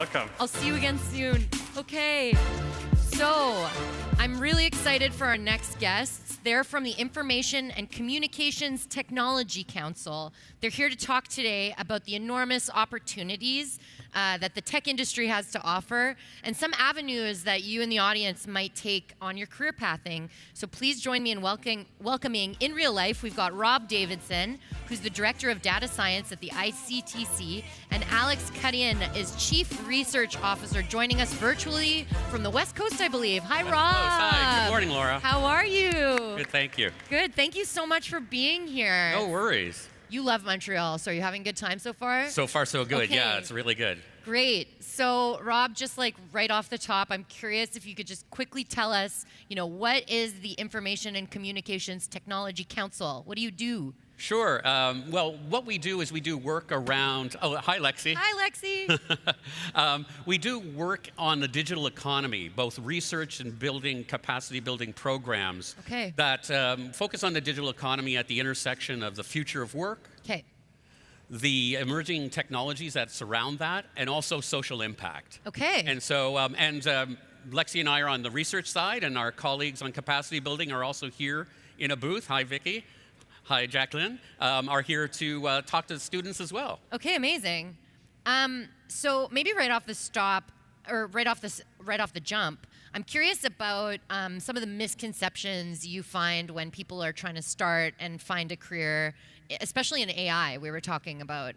Welcome. I'll see you again soon. Okay, so I'm really excited for our next guests. They're from the Information and Communications Technology Council. They're here to talk today about the enormous opportunities that the tech industry has to offer and some avenues that you in the audience might take on your career pathing. So please join me in welcoming in real life, we've got Rob Davidson, who's the Director of Data Science at the ICTC, and Alex Cutean is Chief Research Officer, joining us virtually from the West Coast, I believe. Hi, Rob. Hi, good morning, Laura. How are you? Good, thank you. Good, thank you so much for being here. No worries. You love Montreal, so are you having a good time so far? So far, so good. Okay. Yeah, it's really good. Great. So, Rob, just like right off the top, I'm curious if you could just quickly tell us, what is the Information and Communications Technology Council? What do you do? Sure. Well, what we do is we do work around. Oh, hi, Lexi. Hi, Lexi. We do work on the digital economy, both research and capacity building programs that focus on the digital economy at the intersection of the future of work, the emerging technologies that surround that, and also social impact. Okay. And so, Lexi and I are on the research side, and our colleagues on capacity building are also here in a booth. Hi, Vicky. Hi, Jacqueline. Are here to talk to the students as well. Okay, amazing. So maybe right off the jump, I'm curious about some of the misconceptions you find when people are trying to start and find a career, especially in AI. We were talking about.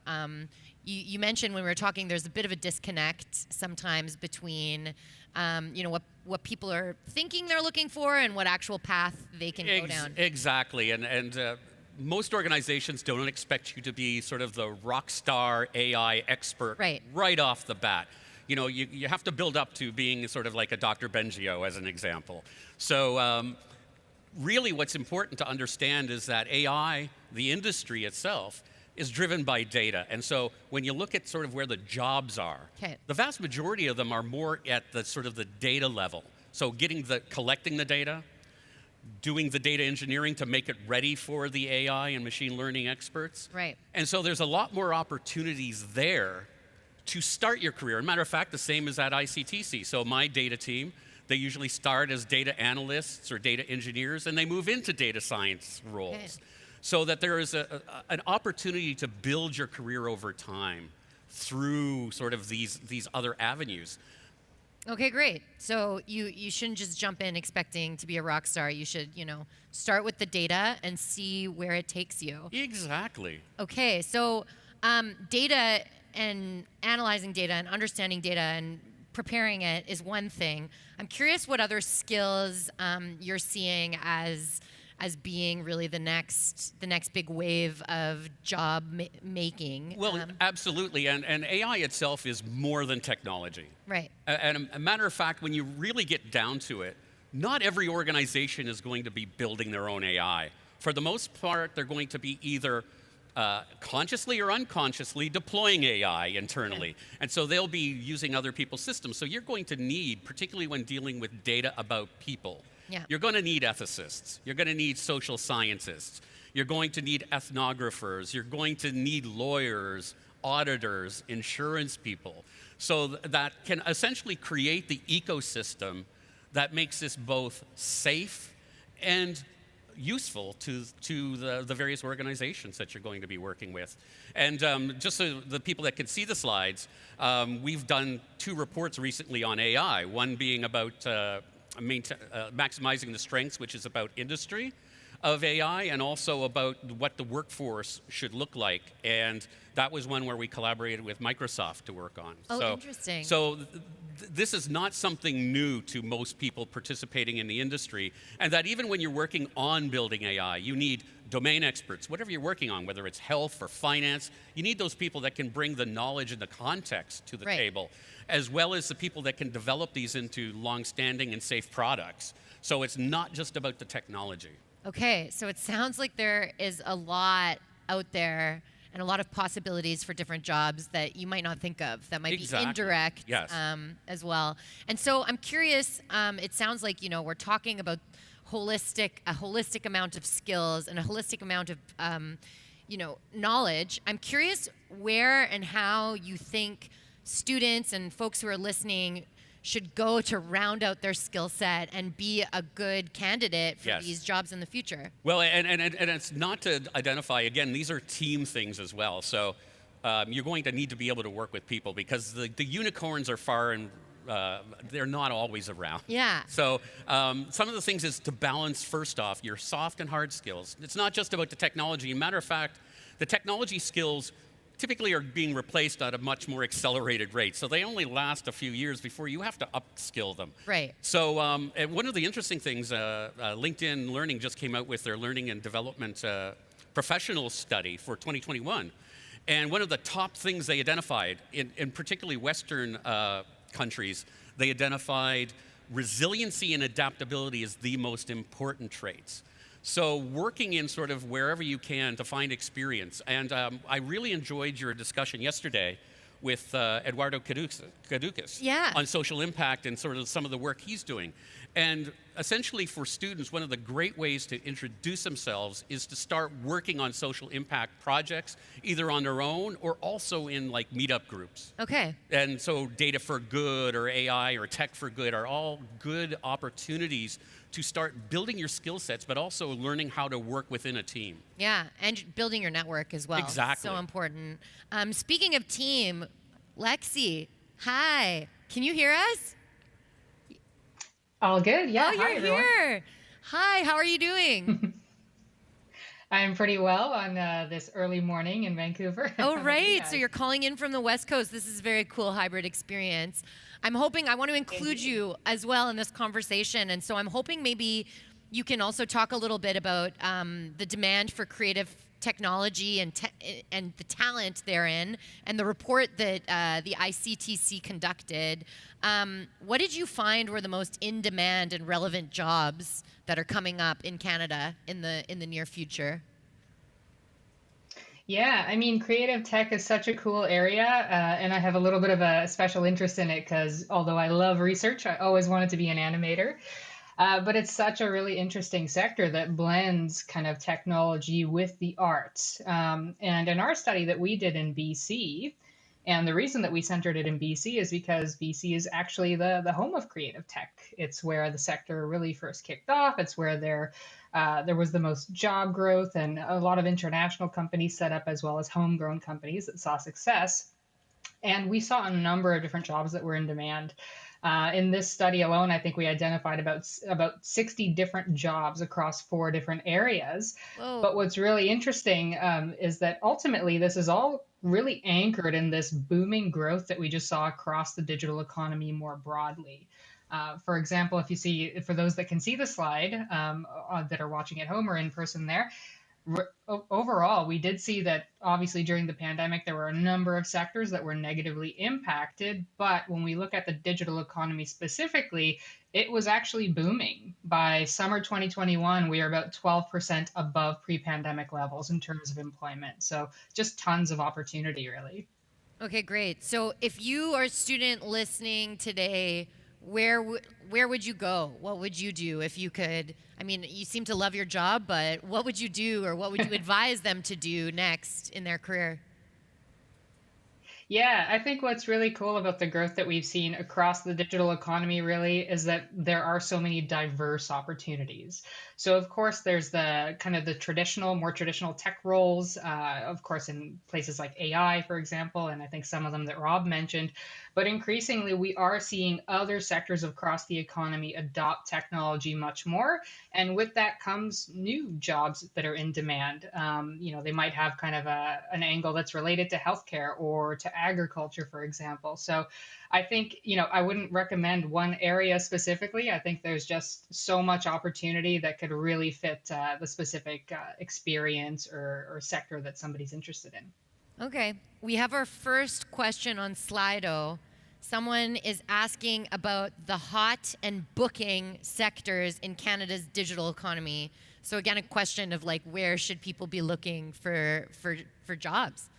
You mentioned when we were talking, there's a bit of a disconnect sometimes between, what people are thinking they're looking for and what actual path they can go down. Exactly, and most organizations don't expect you to be sort of the rock star AI expert right off the bat. You have to build up to being sort of like a Dr. Bengio, as an example. So really what's important to understand is that AI, the industry itself, is driven by data. And so when you look at sort of where the jobs are, the vast majority of them are more at the sort of the data level. So collecting the data, doing the data engineering to make it ready for the AI and machine learning experts. Right. And so there's a lot more opportunities there to start your career. As a matter of fact, the same as at ICTC. So my data team, they usually start as data analysts or data engineers, and they move into data science roles. So that there is an opportunity to build your career over time through sort of these other avenues. Okay, great. So you shouldn't just jump in expecting to be a rock star. You should, start with the data and see where it takes you. Exactly. Okay, so data and analyzing data and understanding data and preparing it is one thing. I'm curious what other skills you're seeing as being really the next big wave of job making. Well, absolutely, and AI itself is more than technology. Right. And a matter of fact, when you really get down to it, not every organization is going to be building their own AI. For the most part, they're going to be either consciously or unconsciously deploying AI internally. And so they'll be using other people's systems. So you're going to need, particularly when dealing with data about people, you're going to need ethicists. You're going to need social scientists. You're going to need ethnographers. You're going to need lawyers, auditors, insurance people. So that can essentially create the ecosystem that makes this both safe and useful to the various organizations that you're going to be working with. And just so the people that can see the slides, we've done 2 reports recently on AI, one being about maximizing the strengths, which is about industry of AI, and also about what the workforce should look like. And that was one where we collaborated with Microsoft to work on. Oh, interesting. So this is not something new to most people participating in the industry, and that even when you're working on building AI, you need domain experts, whatever you're working on, whether it's health or finance, you need those people that can bring the knowledge and the context to the table, as well as the people that can develop these into long-standing and safe products. So it's not just about the technology. Okay, so it sounds like there is a lot out there and a lot of possibilities for different jobs that you might not think of, that might be indirect as well. And so I'm curious, it sounds like, we're talking about a holistic amount of skills and a holistic amount of, knowledge. I'm curious where and how you think students and folks who are listening should go to round out their skill set and be a good candidate for these jobs in the future? Well, and it's not to identify, again, these are team things as well. So you're going to need to be able to work with people, because the unicorns are far and they're not always around. Yeah. So some of the things is to balance, first off, your soft and hard skills. It's not just about the technology. Matter of fact, the technology skills typically are being replaced at a much more accelerated rate. So they only last a few years before you have to upskill them. Right. So and one of the interesting things, LinkedIn Learning just came out with their learning and development professional study for 2021. And one of the top things they identified, in particularly Western countries, they identified resiliency and adaptability as the most important traits. So working in sort of wherever you can to find experience. And I really enjoyed your discussion yesterday with Eduardo Caducas on social impact and sort of some of the work he's doing. And essentially for students, one of the great ways to introduce themselves is to start working on social impact projects, either on their own or also in like meetup groups. Okay. And so Data for Good or AI or Tech for Good are all good opportunities to start building your skill sets, but also learning how to work within a team. Yeah, and building your network as well. Exactly. So important. Speaking of team, Lexi, hi. Can you hear us? All good, yeah. Oh, Hi, you're everyone. here. Hi, how are you doing? I'm pretty well on this early morning in Vancouver. How Oh, about you right. guys? So you're calling in from the West Coast. This is a very cool hybrid experience. I want to include you as well in this conversation. And so I'm hoping maybe you can also talk a little bit about the demand for creative technology and the talent therein, and the report that the ICTC conducted. What did you find were the most in-demand and relevant jobs that are coming up in Canada in the near future? Yeah, I mean, creative tech is such a cool area, and I have a little bit of a special interest in it because although I love research, I always wanted to be an animator. But it's such a really interesting sector that blends kind of technology with the arts. And in our study that we did in BC, and the reason that we centered it in BC is because BC is actually the home of creative tech. It's where the sector really first kicked off. It's where there was the most job growth, and a lot of international companies set up, as well as homegrown companies that saw success. And we saw a number of different jobs that were in demand. In this study alone, I think we identified about 60 different jobs across 4 different areas. Whoa. But what's really interesting is that ultimately this is all really anchored in this booming growth that we just saw across the digital economy more broadly. For example, if you see, for those that can see the slide that are watching at home or in person there, overall, we did see that obviously during the pandemic, there were a number of sectors that were negatively impacted. But when we look at the digital economy specifically, it was actually booming. By summer 2021, we are about 12% above pre-pandemic levels in terms of employment. So just tons of opportunity, really. Okay, great. So if you are a student listening today, where would you go? What would you do if you could? I mean, you seem to love your job, but what would you do, or what would you advise them to do next in their career? Yeah, I think what's really cool about the growth that we've seen across the digital economy really is that there are so many diverse opportunities. So of course, there's the kind of the more traditional tech roles, of course, in places like AI, for example, and I think some of them that Rob mentioned. But increasingly, we are seeing other sectors across the economy adopt technology much more. And with that comes new jobs that are in demand. They might have kind of an angle that's related to healthcare or to agriculture, for example. So I think, I wouldn't recommend one area specifically. I think there's just so much opportunity that could really fit the specific experience or sector that somebody's interested in. Okay, we have our first question on Slido. Someone is asking about the hot and booking sectors in Canada's digital economy. So again, a question of like, where should people be looking for jobs?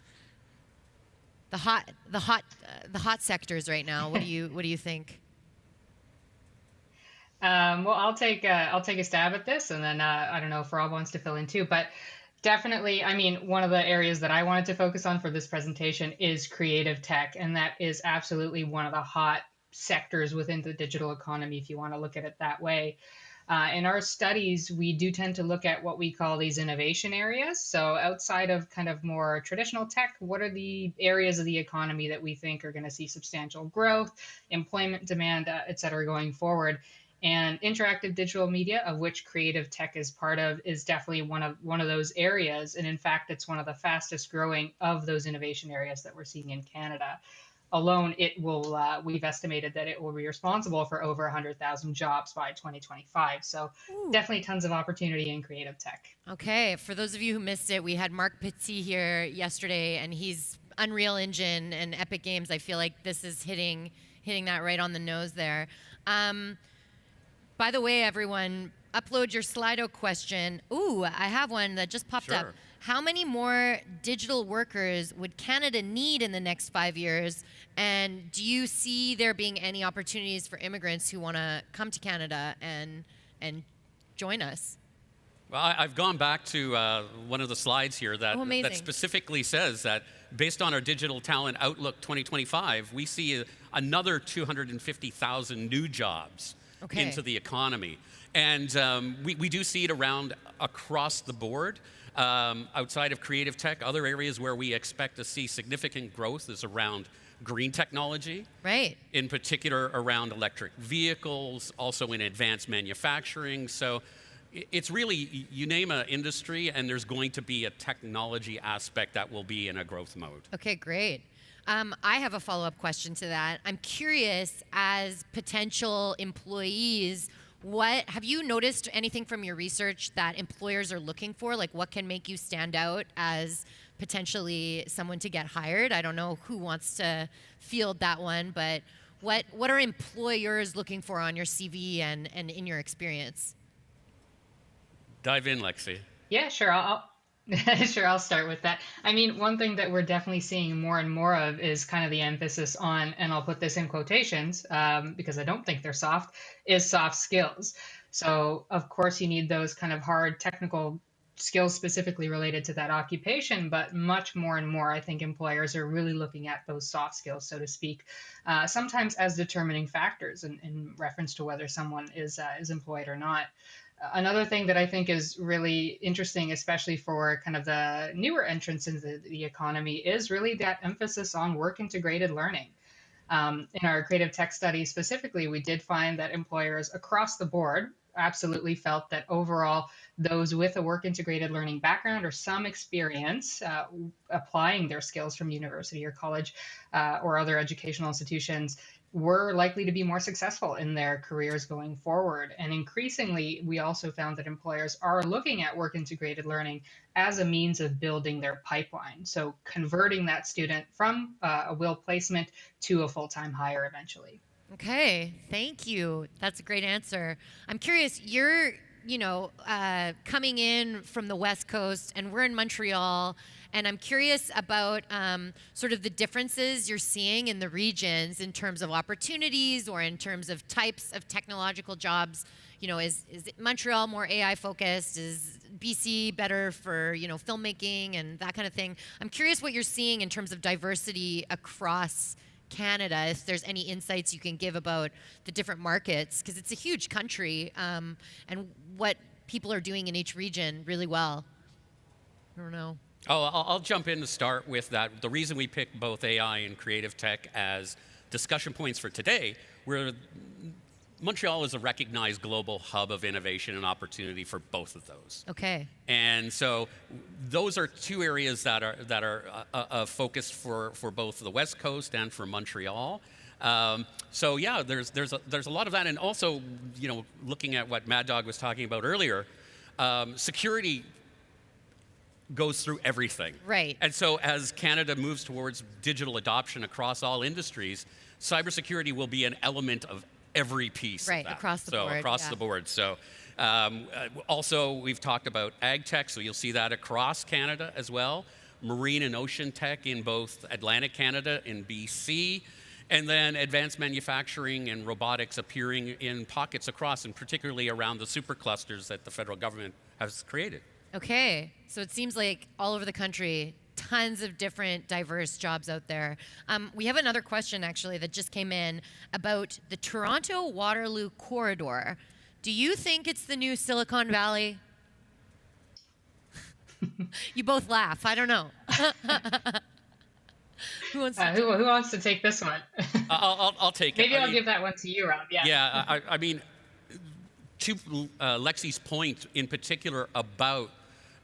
The hot sectors right now. What do you think? Well, I'll take a stab at this, and then I don't know if Rob wants to fill in too. But Definitely. I mean, one of the areas that I wanted to focus on for this presentation is creative tech, and that is absolutely one of the hot sectors within the digital economy, if you want to look at it that way. In our studies, we do tend to look at what we call these innovation areas. So, outside of kind of more traditional tech, what are the areas of the economy that we think are going to see substantial growth, employment demand, et cetera, going forward? And interactive digital media, of which creative tech is part of, is definitely one of those areas. And in fact, it's one of the fastest growing of those innovation areas that we're seeing in Canada. Alone, it will we've estimated that it will be responsible for over 100,000 jobs by 2025. So Ooh. definitely tons of opportunity in creative tech. Okay, for those of you who missed it, we had Mark Pizzi here yesterday, and he's Unreal Engine and Epic Games. I feel like this is hitting that right on the nose there. By the way, everyone, upload your Slido question. Ooh, I have one that just popped up. Sure. How many more digital workers would Canada need in the next 5 years? And do you see there being any opportunities for immigrants who want to come to Canada and join us? Well, I've gone back to one of the slides here that specifically says that based on our Digital Talent Outlook 2025, we see another 250,000 new jobs into the economy. And we do see it around across the board. Outside of creative tech, other areas where we expect to see significant growth is around green technology. Right. In particular around electric vehicles, also in advanced manufacturing. So it's really, you name an industry and there's going to be a technology aspect that will be in a growth mode. Okay, great. I have a follow-up question to that. I'm curious, as potential employees, have you noticed anything from your research that employers are looking for? Like, what can make you stand out as potentially someone to get hired? I don't know who wants to field that one, but what are employers looking for on your CV and in your experience? Dive in, Lexi. Yeah, sure. I'll start with that. I mean, one thing that we're definitely seeing more and more of is kind of the emphasis on, and I'll put this in quotations because I don't think they're soft, is soft skills. So, of course, you need those kind of hard technical skills specifically related to that occupation, but much more and more, I think employers are really looking at those soft skills, so to speak, sometimes as determining factors in reference to whether someone is employed or not. Another thing that I think is really interesting, especially for kind of the newer entrants into the economy, is really that emphasis on work integrated learning. In our creative tech study specifically, we did find that employers across the board absolutely felt that overall, those with a work integrated learning background or some experience applying their skills from university or college or other educational institutions were likely to be more successful in their careers going forward. And increasingly, we also found that employers are looking at work integrated learning as a means of building their pipeline. So converting that student from a will placement to a full-time hire eventually. Okay, thank you. That's a great answer. I'm curious, you're coming in from the West Coast, and we're in Montreal, and I'm curious about sort of the differences you're seeing in the regions in terms of opportunities or in terms of types of technological jobs. You know, is Montreal more AI focused? Is BC better for, filmmaking and that kind of thing? I'm curious what you're seeing in terms of diversity across Canada, if there's any insights you can give about the different markets, because it's a huge country, and what people are doing in each region really well. I don't know. Oh, I'll jump in to start with that. The reason we picked both AI and creative tech as discussion points for today, Montreal is a recognized global hub of innovation and opportunity for both of those. Okay. And so those are two areas that are a focus for both the West Coast and for Montreal. So yeah, there's a lot of that, and also looking at what Mad Dog was talking about earlier, security goes through everything. Right. And so as Canada moves towards digital adoption across all industries, cybersecurity will be an element of every piece right, of that. Across the board. Across the board. So also we've talked about ag tech, so you'll see that across Canada as well. Marine and ocean tech in both Atlantic Canada and BC, and then advanced manufacturing and robotics appearing in pockets across, and particularly around the superclusters that the federal government has created. Okay, so it seems like all over the country, tons of different diverse jobs out there. We have another question actually that just came in about the Toronto Waterloo corridor. Do you think it's the new Silicon Valley? You both laugh. I don't know. Who wants to Who wants to take this one? I'll take it. Maybe I'll give that one to you, Rob. Yeah. Yeah, I mean, to Lexi's point in particular about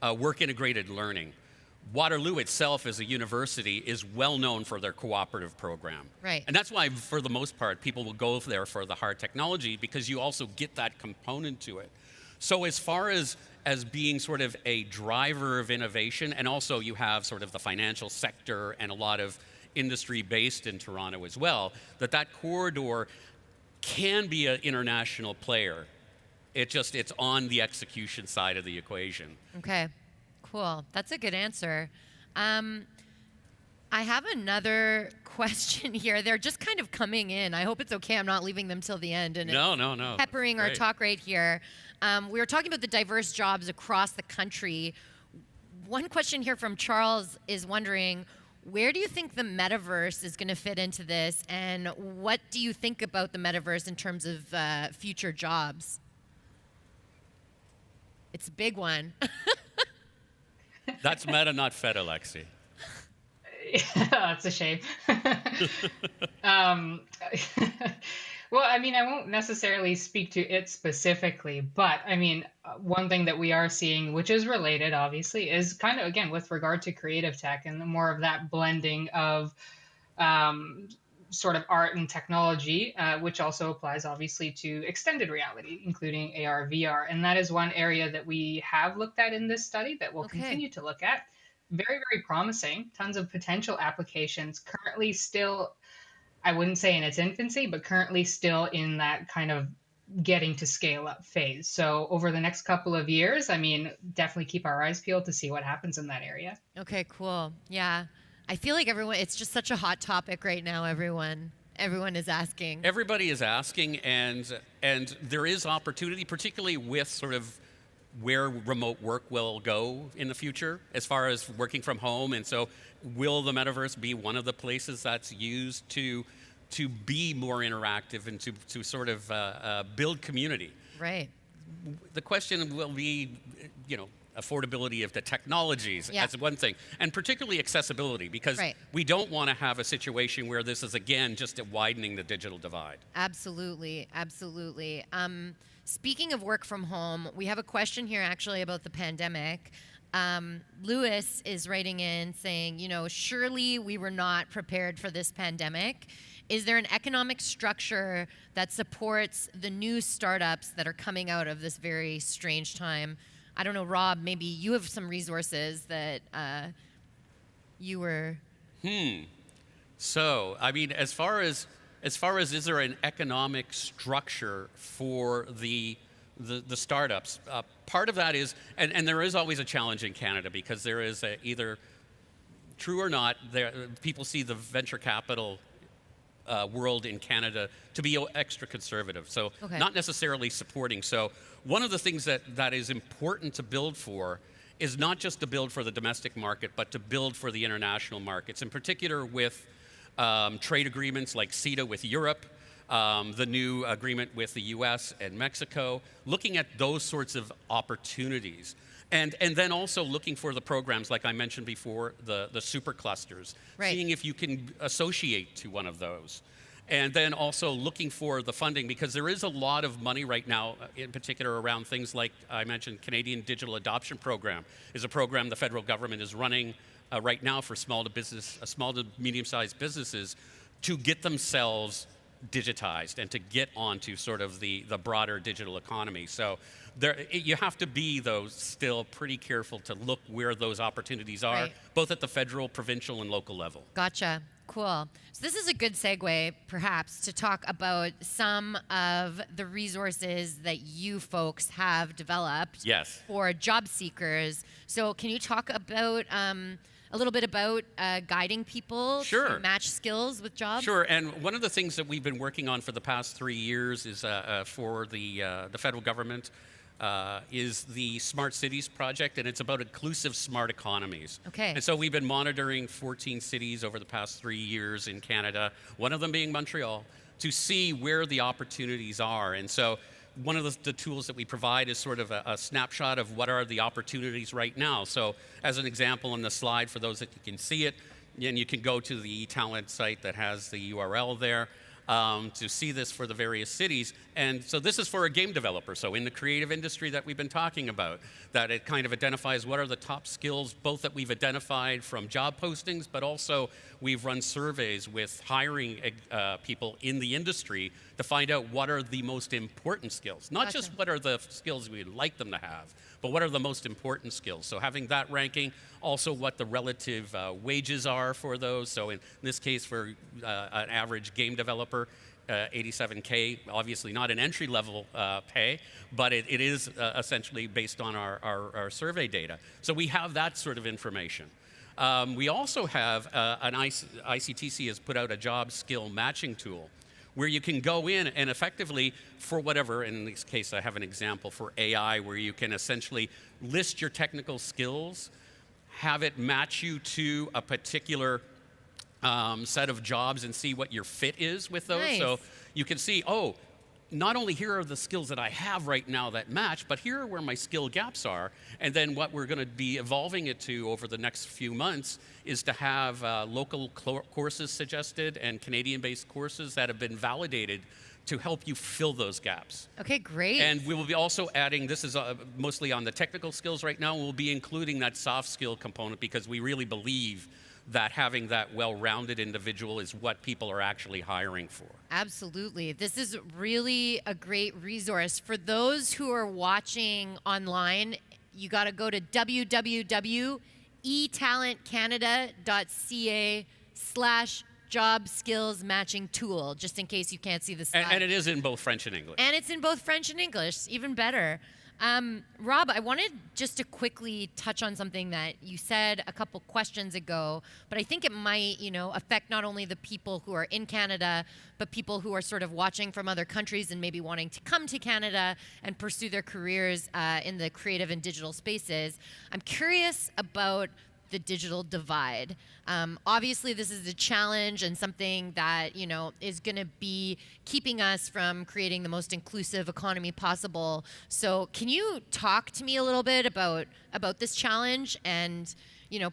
work-integrated learning, Waterloo itself as a university is well known for their cooperative program. Right. And that's why, for the most part, people will go there for the hard technology, because you also get that component to it. So as far as being sort of a driver of innovation, and also you have sort of the financial sector and a lot of industry based in Toronto as well, that corridor can be an international player. It's on the execution side of the equation. Okay, cool. That's a good answer. I have another question here. They're just kind of coming in. I hope it's okay. I'm not leaving them till the end. And No. Peppering our Great. talk right here. We were talking about the diverse jobs across the country. One question here from Charles is wondering, where do you think the metaverse is going to fit into this? And what do you think about the metaverse in terms of future jobs? It's a big one. That's meta, not fed, Alexi. That's a shame. Well, I mean, I won't necessarily speak to it specifically, but I mean, one thing that we are seeing, which is related, obviously, is kind of, again, with regard to creative tech and more of that blending of sort of art and technology, which also applies, obviously, to extended reality, including AR, VR. And that is one area that we have looked at in this study that we'll continue to look at. Very, very promising. Tons of potential applications. Currently still, I wouldn't say in its infancy, but currently still in that kind of getting to scale up phase. So over the next couple of years, I mean, definitely keep our eyes peeled to see what happens in that area. Okay, cool. Yeah. I feel like it's just such a hot topic right now, everyone is asking. Everybody is asking, and there is opportunity, particularly with sort of where remote work will go in the future as far as working from home. And so will the metaverse be one of the places that's used to be more interactive and to sort of build community? Right. The question will be, affordability of the technologies as one thing, and particularly accessibility, because we don't want to have a situation where this is, again, just widening the digital divide. Absolutely. Speaking of work from home, we have a question here actually about the pandemic. Lewis is writing in saying, surely we were not prepared for this pandemic. Is there an economic structure that supports the new startups that are coming out of this very strange time? I don't know, Rob, maybe you have some resources that you were... So, I mean, as far as is there an economic structure for the startups? Part of that is, and there is always a challenge in Canada, because there is either, true or not, people see the venture capital world in Canada to be extra conservative, so not necessarily supporting. So one of the things that is important to build for is not just to build for the domestic market, but to build for the international markets, in particular with trade agreements like CETA with Europe, the new agreement with the US and Mexico, looking at those sorts of opportunities. And then also looking for the programs, like I mentioned before, the superclusters, seeing if you can associate to one of those. And then also looking for the funding, because there is a lot of money right now, in particular around things like I mentioned, Canadian Digital Adoption Program is a program the federal government is running right now for small to medium-sized businesses to get themselves digitized and to get onto sort of the broader digital economy. So you have to be, though, still pretty careful to look where those opportunities are, both at the federal, provincial, and local level. Gotcha. Cool. So this is a good segue, perhaps, to talk about some of the resources that you folks have developed for job seekers. So can you talk about a little bit about guiding people to match skills with jobs? Sure, and one of the things that we've been working on for the past 3 years is for the federal government, is the Smart Cities project, and it's about inclusive smart economies. Okay. And so we've been monitoring 14 cities over the past 3 years in Canada, one of them being Montreal, to see where the opportunities are. And so one of the tools that we provide is sort of a snapshot of what are the opportunities right now. So as an example on the slide, for those that you can see it, and you can go to the eTalent site that has the URL there, to see this for the various cities. And so this is for a game developer. So in the creative industry that we've been talking about, that it kind of identifies what are the top skills, both that we've identified from job postings, but also we've run surveys with hiring people in the industry to find out what are the most important skills. Not Gotcha. just what are the skills we'd like them to have, but what are the most important skills. So having that ranking, also what the relative wages are for those. So in this case, for an average game developer, $87K, obviously not an entry-level pay, but it is essentially based on our survey data. So we have that sort of information. We also have ICTC has put out a job skill matching tool where you can go in and effectively, for whatever, in this case I have an example for AI, where you can essentially list your technical skills, have it match you to a particular set of jobs and see what your fit is with those. Nice. So you can see, oh, not only here are the skills that I have right now that match, but here are where my skill gaps are. And then what we're going to be evolving it to over the next few months is to have local courses suggested and Canadian-based courses that have been validated to help you fill those gaps. Okay, great. And we will be also adding, this is mostly on the technical skills right now, we'll be including that soft skill component because we really believe that having that well-rounded individual is what people are actually hiring for. Absolutely. This is really a great resource. For those who are watching online, you got to go to www.etalentcanada.ca/job skills matching tool, just in case you can't see the slide. And it is in both French and English. And it's in both French and English, even better. Rob, I wanted just to quickly touch on something that you said a couple questions ago, but I think it might, affect not only the people who are in Canada, but people who are sort of watching from other countries and maybe wanting to come to Canada and pursue their careers in the creative and digital spaces. I'm curious about the digital divide. Obviously, this is a challenge and something that is going to be keeping us from creating the most inclusive economy possible. So, can you talk to me a little bit about this challenge and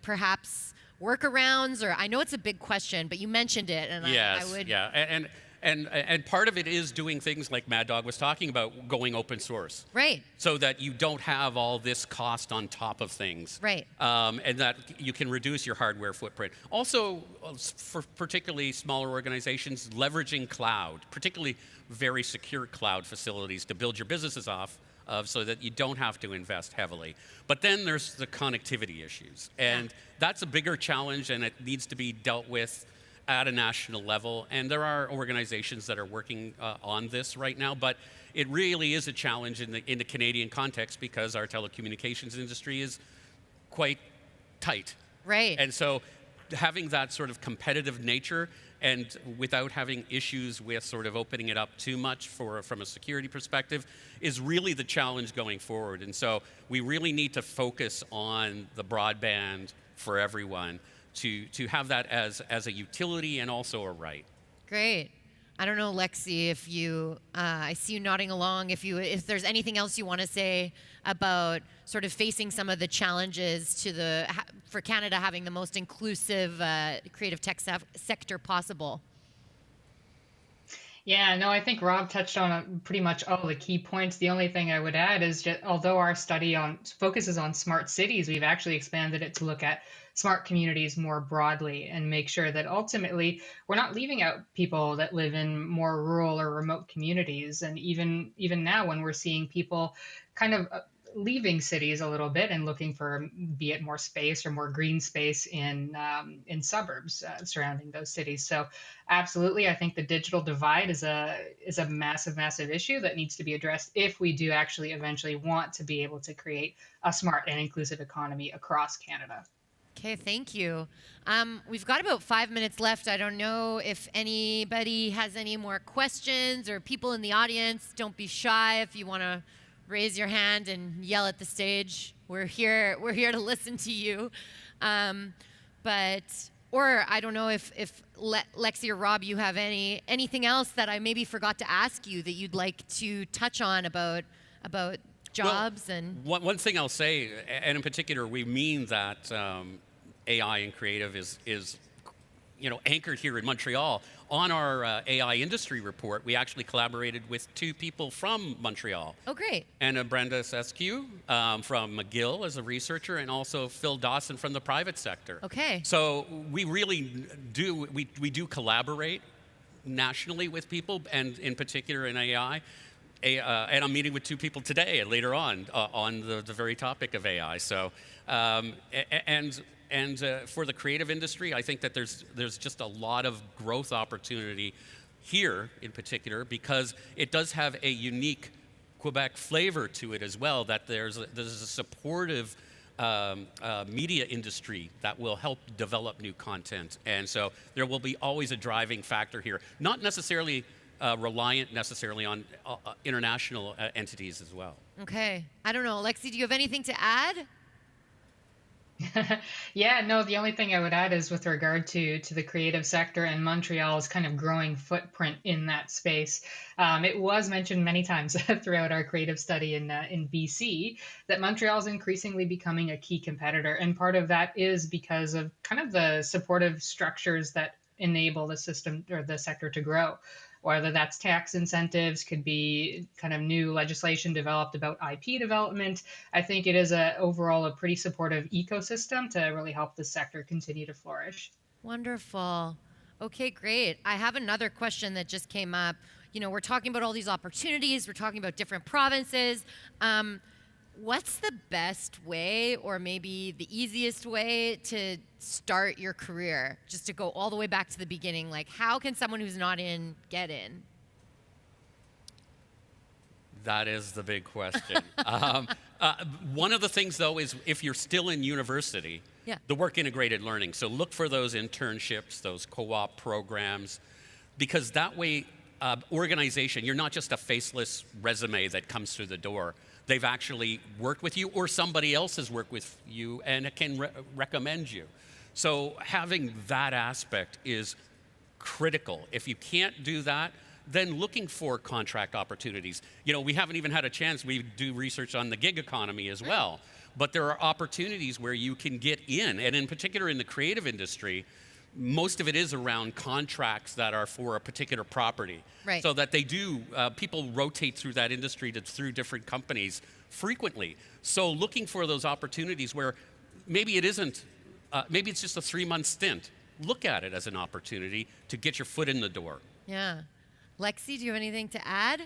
perhaps workarounds? Or I know it's a big question, but you mentioned it, and yes, I would. Yeah, and part of it is doing things like Mad Dog was talking about, going open source. Right. So that you don't have all this cost on top of things. Right. And that you can reduce your hardware footprint. Also, for particularly smaller organizations, leveraging cloud, particularly very secure cloud facilities to build your businesses off of so that you don't have to invest heavily. But then there's the connectivity issues. And that's a bigger challenge, and it needs to be dealt with at a national level, and there are organizations that are working on this right now, but it really is a challenge in the Canadian context because our telecommunications industry is quite tight. Right. And so having that sort of competitive nature and without having issues with sort of opening it up too much from a security perspective is really the challenge going forward. And so we really need to focus on the broadband for everyone, to have that as a utility and also a right. Great. I don't know, Lexi, if you, I see you nodding along, if there's anything else you want to say about sort of facing some of the challenges for Canada having the most inclusive creative tech sector possible. Yeah, no, I think Rob touched on pretty much all the key points. The only thing I would add is just, although our study focuses on smart cities, we've actually expanded it to look at smart communities more broadly and make sure that ultimately we're not leaving out people that live in more rural or remote communities. And even now, when we're seeing people kind of leaving cities a little bit and looking for, be it more space or more green space in suburbs surrounding those cities. So absolutely, I think the digital divide is a massive issue that needs to be addressed if we do actually eventually want to be able to create a smart and inclusive economy across Canada. Okay, thank you. We've got about 5 minutes left. I don't know if anybody has any more questions, or people in the audience, don't be shy if you want to raise your hand and yell at the stage. We're here to listen to you. Or I don't know if Lexi or Rob, you have anything else that I maybe forgot to ask you that you'd like to touch on about jobs. Well, and one thing I'll say, and in particular, we mean that AI and creative is anchored here in Montreal. On our AI industry report, we actually collaborated with 2 people from Montreal. Oh, great. And Brenda Sescu from McGill as a researcher, and also Phil Dawson from the private sector. Okay. So we really do, we do collaborate nationally with people, and in particular in AI. And I'm meeting with 2 people today and later on the very topic of AI. So, and for the creative industry, I think that there's just a lot of growth opportunity here in particular, because it does have a unique Quebec flavor to it as well, that there's a supportive media industry that will help develop new content. And so there will be always a driving factor here, not necessarily reliant necessarily on international entities as well. Okay. I don't know. Lexi, do you have anything to add? Yeah, no, the only thing I would add is with regard to the creative sector and Montreal's kind of growing footprint in that space. It was mentioned many times throughout our creative study in BC that Montreal is increasingly becoming a key competitor. And part of that is because of kind of the supportive structures that enable the system or the sector to grow. Whether that's tax incentives, could be kind of new legislation developed about IP development. I think it is overall a pretty supportive ecosystem to really help the sector continue to flourish. Wonderful. Okay, great. I have another question that just came up. We're talking about all these opportunities. We're talking about different provinces. What's the best way, or maybe the easiest way, to start your career? Just to go all the way back to the beginning, like how can someone who's not in get in? That is the big question. One of the things, though, is if you're still in university, the work integrated learning. So look for those internships, those co-op programs, because that way, organization, you're not just a faceless resume that comes through the door. They've actually worked with you, or somebody else has worked with you and can recommend you. So having that aspect is critical. If you can't do that, then looking for contract opportunities. We haven't even had a chance. We do research on the gig economy as well. But there are opportunities where you can get in, and in particular in the creative industry, most of it is around contracts that are for a particular property. Right. So that they do, people rotate through that industry through different companies frequently. So looking for those opportunities where maybe it isn't, maybe it's just a 3-month stint. Look at it as an opportunity to get your foot in the door. Yeah. Lexi, do you have anything to add?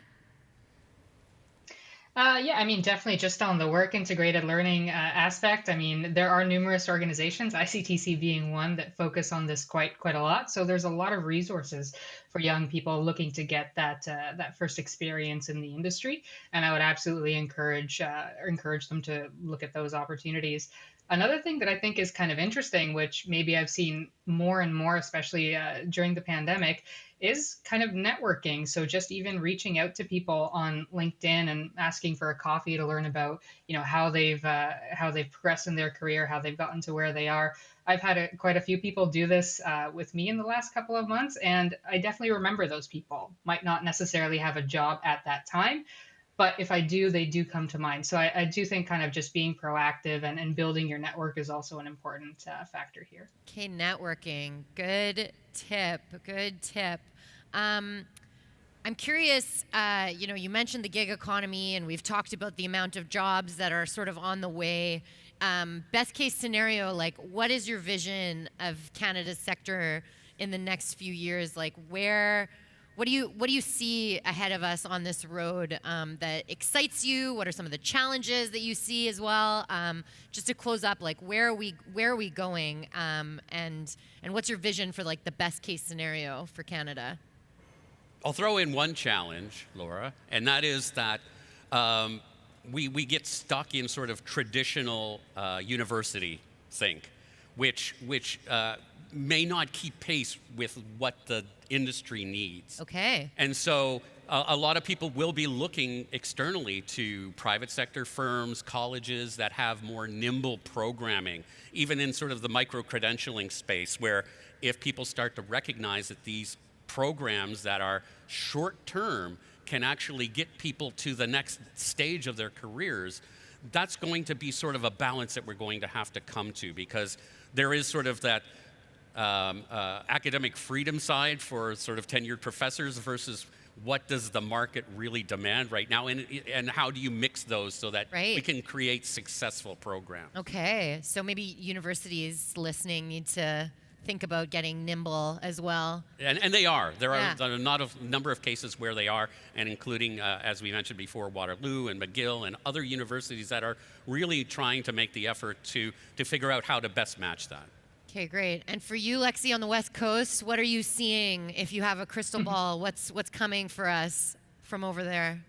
Yeah, I mean, definitely just on the work integrated learning aspect. I mean, there are numerous organizations, ICTC being one, that focus on this quite a lot. So there's a lot of resources for young people looking to get that first experience in the industry. And I would absolutely encourage them to look at those opportunities. Another thing that I think is kind of interesting, which maybe I've seen more and more, especially during the pandemic, is kind of networking. So just even reaching out to people on LinkedIn and asking for a coffee to learn about, how they've progressed in their career, how they've gotten to where they are. I've had quite a few people do this with me in the last couple of months, and I definitely remember those people. Might not necessarily have a job at that time, but if I do, they do come to mind. So I do think kind of just being proactive and building your network is also an important factor here. Okay, networking. Good tip. Good tip. I'm curious, you mentioned the gig economy, and we've talked about the amount of jobs that are sort of on the way. Best case scenario, like what is your vision of Canada's sector in the next few years? Like what do you see ahead of us on this road that excites you? What are some of the challenges that you see as well? Just to close up, like where are we going? And what's your vision for like the best case scenario for Canada? I'll throw in one challenge, Laura, and that is that we get stuck in sort of traditional university think, which may not keep pace with what the industry needs. Okay. And so a lot of people will be looking externally to private sector firms, colleges that have more nimble programming, even in sort of the micro-credentialing space, where if people start to recognize that these programs that are short-term can actually get people to the next stage of their careers, that's going to be sort of a balance that we're going to have to come to, because there is sort of that academic freedom side for sort of tenured professors versus what does the market really demand right now, and how do you mix those so that we can create successful programs. Okay, so maybe universities listening need to think about getting nimble as well. And they are. There are a number of cases where they are, and including, as we mentioned before, Waterloo and McGill and other universities that are really trying to make the effort to figure out how to best match that. Okay, great. And for you, Lexi, on the West Coast, what are you seeing? If you have a crystal ball, what's coming for us from over there?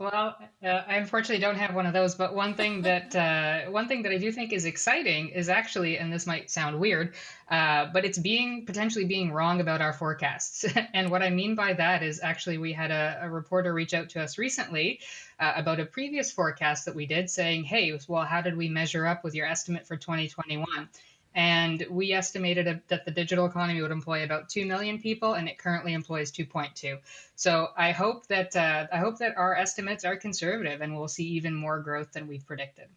Well, I unfortunately don't have one of those, but one thing that I do think is exciting is actually, and this might sound weird, but it's potentially being wrong about our forecasts. And what I mean by that is actually we had a reporter reach out to us recently about a previous forecast that we did, saying, hey, well, how did we measure up with your estimate for 2021? And we estimated that the digital economy would employ about 2 million people, and it currently employs 2.2. So I hope that our estimates are conservative, and we'll see even more growth than we've predicted.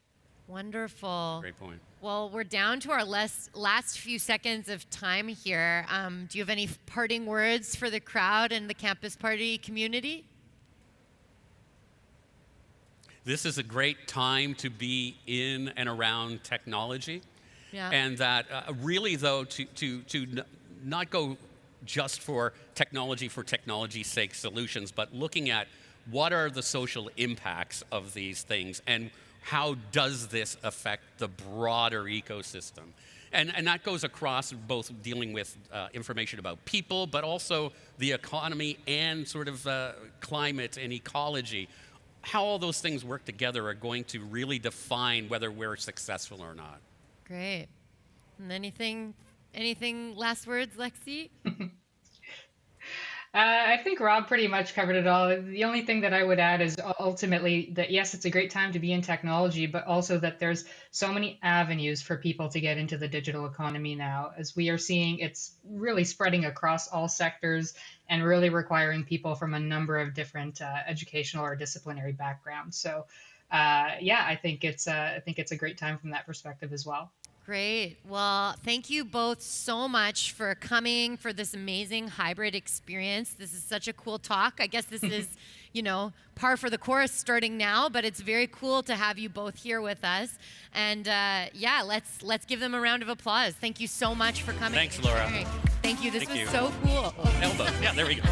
Wonderful. Great point. Well, we're down to our last few seconds of time here. Do you have any parting words for the crowd and the Campus Party community? This is a great time to be in and around technology. Yeah. And that really, though, to not go just for technology's sake solutions, but looking at what are the social impacts of these things and how does this affect the broader ecosystem. And that goes across both dealing with information about people, but also the economy and sort of climate and ecology. How all those things work together are going to really define whether we're successful or not. Great. And anything last words, Lexi? I think Rob pretty much covered it all. The only thing that I would add is ultimately that, yes, it's a great time to be in technology, but also that there's so many avenues for people to get into the digital economy now. As we are seeing, it's really spreading across all sectors and really requiring people from a number of different educational or disciplinary backgrounds. So I think it's a great time from that perspective as well. Great. Well, thank you both so much for coming for this amazing hybrid experience. This is such a cool talk. I guess this is, par for the course starting now, but it's very cool to have you both here with us. And let's give them a round of applause. Thank you so much for coming. Thanks, Laura. Thank you. This Thank was you. so cool. Elbow. Yeah, there we go.